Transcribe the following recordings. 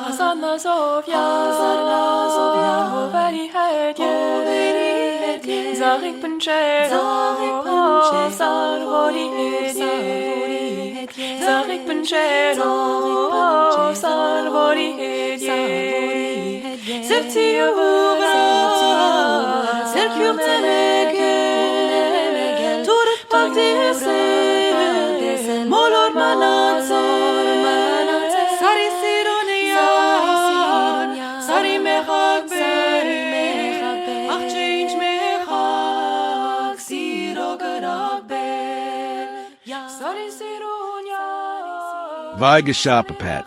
Azarnazovia, Hoveri hedye, Zarik Punchero, Sarvori hedye, Zarik Punchero, Sarvori hedye, Serti Avura, Serkur Temegel, Turk Pagdese, Molor Manatse, Sari Sironia, Sari Mechakbe, Ach change Mechak, Siro Garagbe, Sari Sironia. Vagashapapat,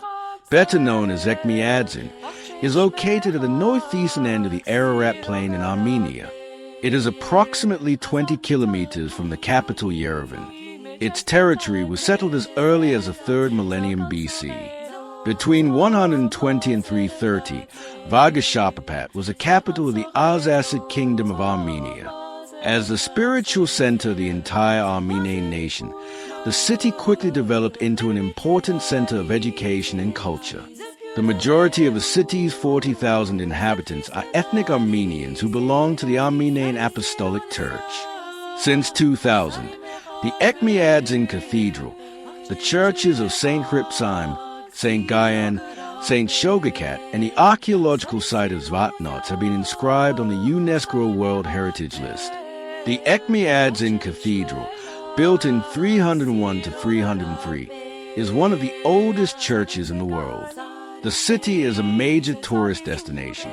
better known as Ekmiadzin, is located at the northeastern end of the Ararat Plain in Armenia. It is approximately 20 kilometers from the capital Yerevan. Its territory was settled as early as the 3rd millennium BC. Between 120 and 330, Vagashapapat was the capital of the Arsacid Kingdom of Armenia. As the spiritual center of the entire Armenian nation, the city quickly developed into an important center of education and culture. The majority of the city's 40,000 inhabitants are ethnic Armenians who belong to the Armenian Apostolic Church. Since 2000, the Ekmiadzin Cathedral, the churches of St. Hripsheim, St. Gaian, St. Shogakat, and the archaeological site of Zvatnots have been inscribed on the UNESCO World Heritage List. The Ekmiadzin Cathedral, built in 301 to 303, is one of the oldest churches in the world. The city is a major tourist destination.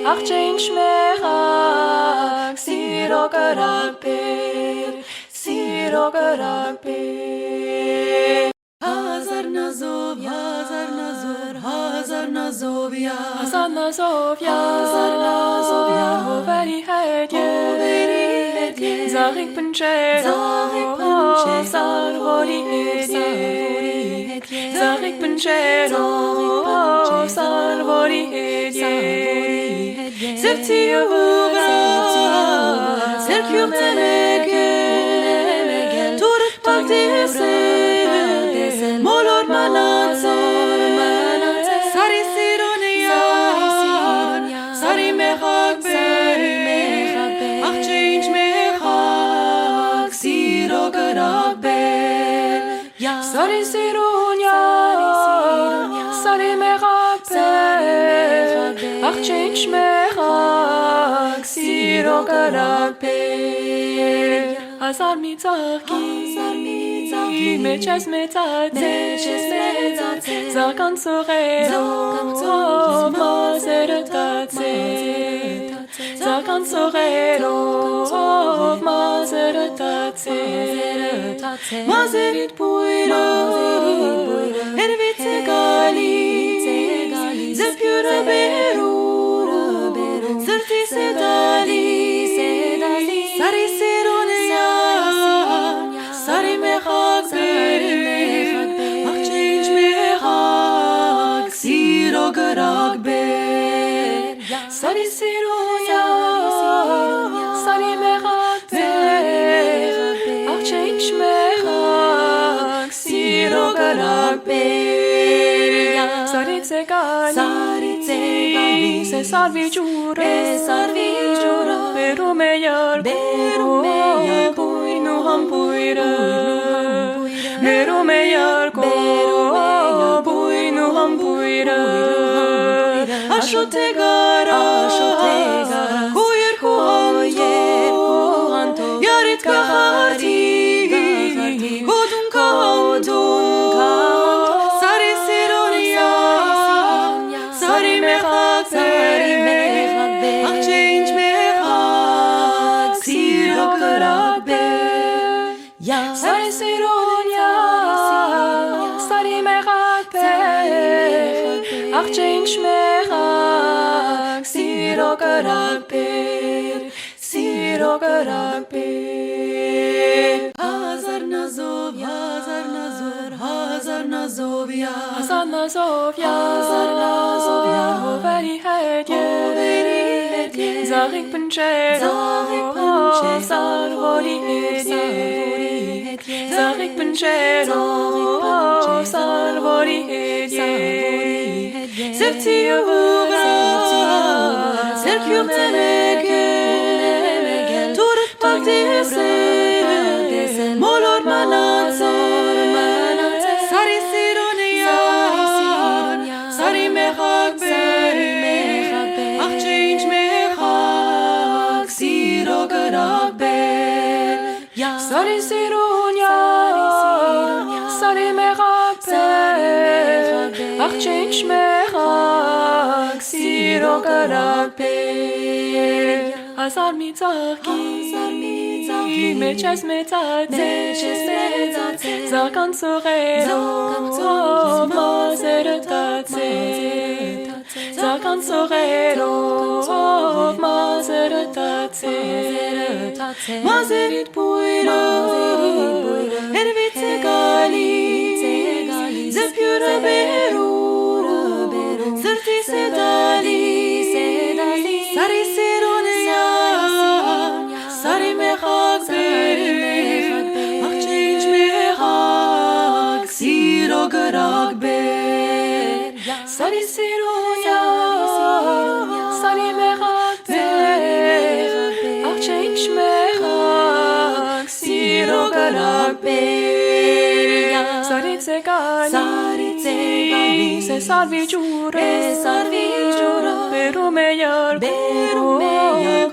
Ach change mechak, Siro Garagber, Siro Garagber. Hazarnazovia, Hazarnazovia, Hoveri hedye, Zarik Punchero, Sarvori hedye, Zarik Punchero, Sarvori hedye, Serti Avura, Serkur Temegel, Turk Pagdese, Molor Manatse, Sari Sironia, Sari Mechakbe, Ach change Mechak, Siro Garagbe, Sari Sironia, Sari Mechakbe, Ach change Mechak, Siro Garagbe, Azar Mitzaki, Meches Metate, Zarkan Sorero, Mazeretate, Zarkan Sorero, Mazeretate, Mazerit Puiro, Ervitze Gali, Zepura Beru, Serti Sedali, Sari Sironia, Sari Mechakbe, Ach change Mechak, Siro Garagbe, Sari Sironia, Sari Mechakbe, Ach change Mechak, Siro Garagbe, Sari Tsegali, Se Sarvi Jura, Beru Meyar, Buinu Hampuira, Beru Meyar, Buinu Hampuira, Ashotegara, Koyer Kohanto, Yarit Kaharti, Godun Kanto, Sari Sironia, Sari Mechak, Աղջին շմեղակ Սիրո կրակ բեր Սիրո կրակ բեր Հազար նազովյա Հազար նազովյա Հովերի հետ Զաղիկ պնչերով Սարվորի հետ Զաղիկ պնչերով Սարվորի հետ Սերցի ուղրա Սերքյուղ ծենեկել Թուրդ պակտիսել Մոլոր մանացել Սարի սիրոնյա Սարի մեխակ բեր Աղջի ինչ մեխակ Սիրո կրակ բեր Սարի սիրունյա Սարի մեխակ բեր Աղջի ինչ մեխակ Սիրո կրակ բեր Հազար մի ծաղկի Մեջ ես մեծացել Զական սողերով Մազերը տացել Զական սողերով Մազերը տացել Մազերիդ բույրը Հերվից է գալիս Զպյուրը բերում Սրտիս է դալիս Սարի սիրոնյա Սարի մեխակ բեր Աղջի ինչ մեխակ Սիրո կրակ բեր Սարի սիրունյա Սարի մեխակ բեր Աղջի ինչ մեխակ Սիրո կրակ բեր Սարից է գալիս Է սարվի ջուրը Բերում է երկու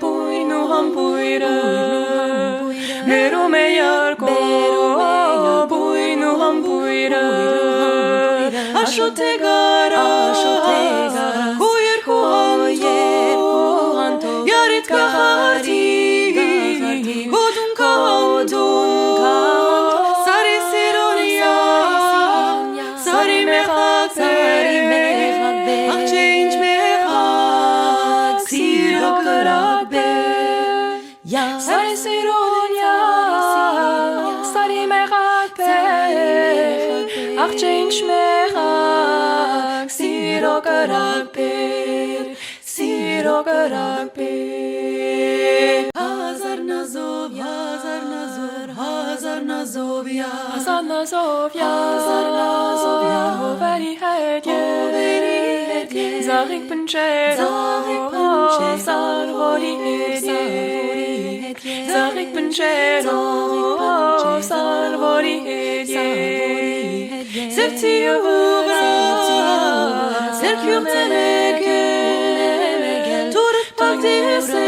Բույն ու համբույրը Բերում է երկու Բույն ու համբույրը Աշոտ է գարա Քո երկու հանթով Յարիդ կախարդի Հոդուն կահոդուն Սարի սիրոնյա Սարի մեխակ բեր Աղջի ինչ մեխակ Սիրո կրակ բեր Սարի սիրունյա Սարի մեխակ բեր Աղջի ինչ մեխակ Սիրո կրակ բեր Սիրո կրակ բեր Հազար նազովյա Հազար նազովյա Հովերի հետ Զաղիկ պնչերով Սարվորի հետ Զաղիկ պնչերով Սարվորի հետ Սերցի ուղրա Սերքյուղ ծենեկել Թուրդ պակտիսել